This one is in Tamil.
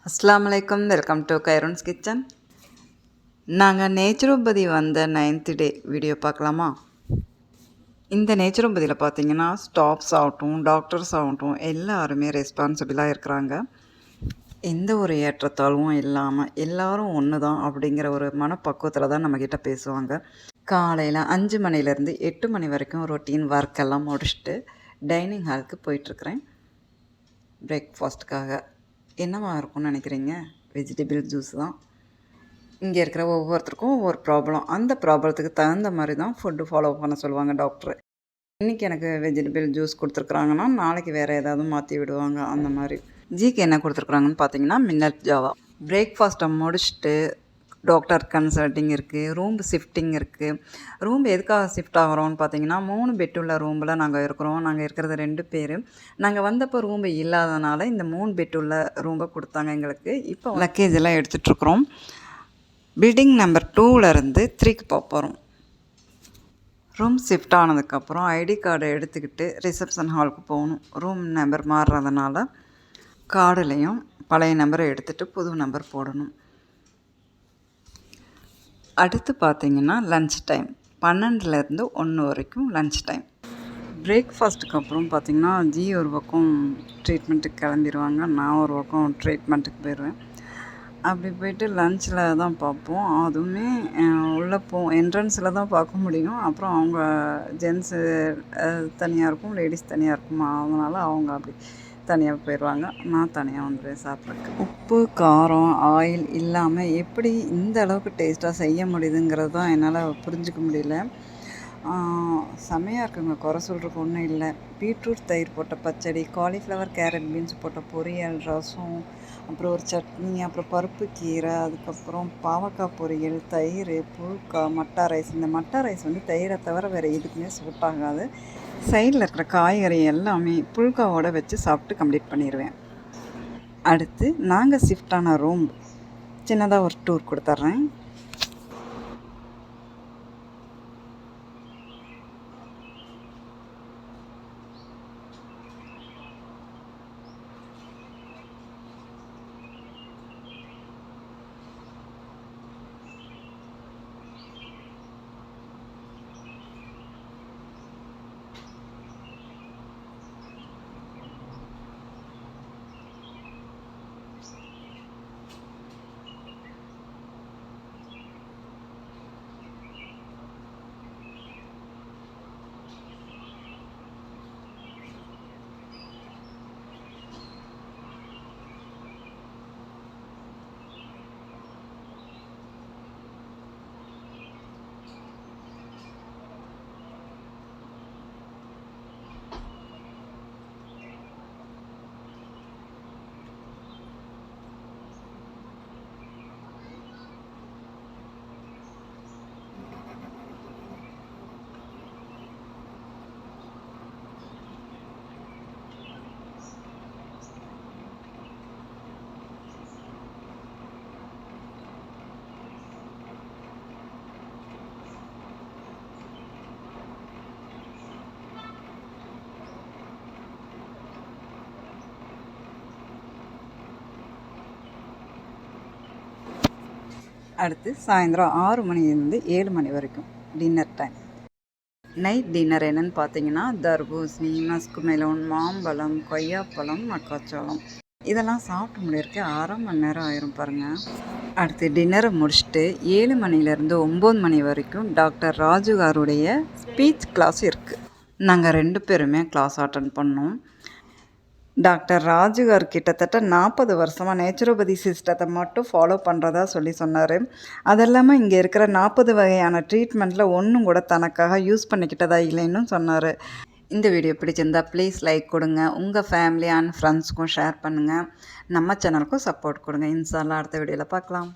அஸ்ஸலாமு அலைக்கும். வெல்கம் டு கைரோன்ஸ் கிச்சன். நாங்கள் நேச்சுரோபதி வந்த 9th டே வீடியோ பார்க்கலாமா? இந்த நேச்சுரோபதியில் பார்த்தீங்கன்னா ஸ்டாஃப்ஸ் ஆகட்டும், டாக்டர்ஸ் ஆகட்டும் எல்லாருமே ரெஸ்பான்சிபிளாக இருக்கிறாங்க. எந்த ஒரு ஏற்றத்தாழ்வும் இல்லாமல் எல்லோரும் ஒன்று தான் அப்படிங்கிற ஒரு மனப்பக்குவத்தில் தான் நம்மக்கிட்ட பேசுவாங்க. காலையில் 5 மணிலேருந்து 8 மணி வரைக்கும் ரொட்டீன் ஒர்க்கெல்லாம் முடிச்சுட்டு டைனிங் ஹாலுக்கு போயிட்டுருக்குறேன் பிரேக்ஃபாஸ்ட்டுக்காக. என்னவா இருக்கும்னு நினைக்கிறீங்க? வெஜிடபிள் ஜூஸ் தான். இங்கே இருக்கிற ஒவ்வொருத்தருக்கும் ஒவ்வொரு ப்ராப்ளம். அந்த ப்ராப்ளத்துக்கு தகுந்த மாதிரி தான் ஃபுட்டு ஃபாலோ பண்ண சொல்லுவாங்க டாக்டர். இன்றைக்கி எனக்கு வெஜிடபிள் ஜூஸ் கொடுத்துருக்குறாங்கன்னா நாளைக்கு வேறு ஏதாவது மாற்றி விடுவாங்க. அந்த மாதிரி ஜிக்கு என்ன கொடுத்துருக்குறாங்கன்னு பார்த்தீங்கன்னா மின்னட் ஜாவா. பிரேக்ஃபாஸ்ட்டை முடிச்சுட்டு டாக்டர் கன்சல்ட்டிங் இருக்குது, ரூம் ஷிஃப்டிங் இருக்குது. ரூம் எதுக்காக ஷிஃப்ட் ஆகிறோம்னு பார்த்தீங்கன்னா 3 பெட் உள்ள ரூமில் நாங்கள் இருக்கிறோம். நாங்கள் இருக்கிறது 2 பேர். நாங்கள் வந்தப்போ ரூம் இல்லாதனால இந்த 3 பெட் உள்ள ரூமை கொடுத்தாங்க எங்களுக்கு. இப்போ லக்கேஜ் எல்லாம் எடுத்துகிட்ருக்குறோம். பில்டிங் நம்பர் 2லேருந்து 3க்கு போகிறோம். ரூம் ஷிஃப்ட் ஆனதுக்கப்புறம் ஐடி கார்டை எடுத்துக்கிட்டு ரிசப்ஷன் ஹாலுக்கு போகணும். ரூம் நம்பர் மாறுறதுனால கார்டுலேயும் பழைய நம்பரை எடுத்துகிட்டு புது நம்பர் போடணும். அடுத்து பார்த்திங்கன்னா லன்ச் டைம் 12லேருந்து 1 வரைக்கும் லன்ச் டைம். பிரேக்ஃபாஸ்ட்டுக்கு அப்புறம் பார்த்திங்கன்னா ஜி ஒரு பக்கம் ட்ரீட்மெண்ட்டுக்கு கிளம்பிடுவாங்க, நான் ஒரு பக்கம் ட்ரீட்மெண்ட்டுக்கு போயிடுவேன். அப்படி போயிட்டு லன்ச்சில் தான் பார்ப்போம். அதுவுமே உள்ளே என்ட்ரன்ஸில் தான் பார்க்க முடியும். அப்புறம் அவங்க ஜென்ஸு தனியாக இருக்கும், லேடிஸ் தனியாக இருக்கும். அதனால் அவங்க அப்படி தனியாக போயிடுவாங்க, நான் தனியாக வந்துடுவேன் சாப்பிட்றதுக்கு. உப்பு, காரம், ஆயில் இல்லாமல் எப்படி இந்த அளவுக்கு டேஸ்ட்டாக செய்ய முடியுதுங்கிறது தான் என்னால் புரிஞ்சிக்க முடியல. செமையாக இருக்குங்க, குறை சொல்கிறதுக்கு ஒன்றும் இல்லை. பீட்ரூட் தயிர் போட்ட பச்சடி, காலிஃப்ளவர் கேரட் பீன்ஸ் போட்ட பொரியல், ரசம், அப்புறம் ஒரு சட்னி, அப்புறம் பருப்பு கீரை, அதுக்கப்புறம் பாவக்காய் பொரியல், தயிர், புழுக்காய், மட்டா ரைஸ். இந்த மட்டா ரைஸ் வந்து தயிரை தவிர வேறு எதுக்குமே சூட் ஆகாது. சைடில் இருக்கிற காய்கறி எல்லாமே புழுக்காவோடு வச்சு சாப்பிட்டு கம்ப்ளீட் பண்ணிடுவேன். அடுத்து நாங்கள் ஷிஃப்டான ரூம் சின்னதாக ஒரு டூர் கொடுத்துட்றேன். அடுத்து சாயந்தரம் 6 மணிலேருந்து 7 மணி வரைக்கும் டின்னர் டைம். நைட் டின்னர் என்னென்னு பார்த்தீங்கன்னா தர்பூசணி, மஸ்க் மெலோன், மாம்பழம், கொய்யாப்பழம், மக்காச்சோளம் இதெல்லாம் சாப்பிட்டு முடியறதுக்கு 1/2 மணி நேரம் ஆயிரும் பாருங்கள். அடுத்து டின்னரை முடிச்சுட்டு 7 மணிலேருந்து 9 மணி வரைக்கும் டாக்டர் ராஜுகாருடைய ஸ்பீச் கிளாஸ் இருக்குது. நாங்கள் 2 பேருமே கிளாஸ் அட்டன் பண்ணோம். டாக்டர் ராஜுகார் கிட்டத்தட்ட 40 வருஷமாக நேச்சுரோபதி சிஸ்டத்தை மட்டும் ஃபாலோ பண்ணுறதா சொன்னார். அதெல்லாமல் இங்கே இருக்கிற 40 வகையான ட்ரீட்மெண்ட்டில் ஒன்றும் கூட தனக்காக யூஸ் பண்ணிக்கிட்டதா இல்லைன்னு சொன்னார். இந்த வீடியோ பிடிச்சிருந்தா ப்ளீஸ் லைக் கொடுங்க, உங்கள் ஃபேமிலி அண்ட் ஃப்ரெண்ட்ஸுக்கும் ஷேர் பண்ணுங்கள், நம்ம சேனலுக்கும் சப்போர்ட் கொடுங்க. இன்ஷா அல்லாஹ் அடுத்த வீடியோவில் பார்க்கலாம்.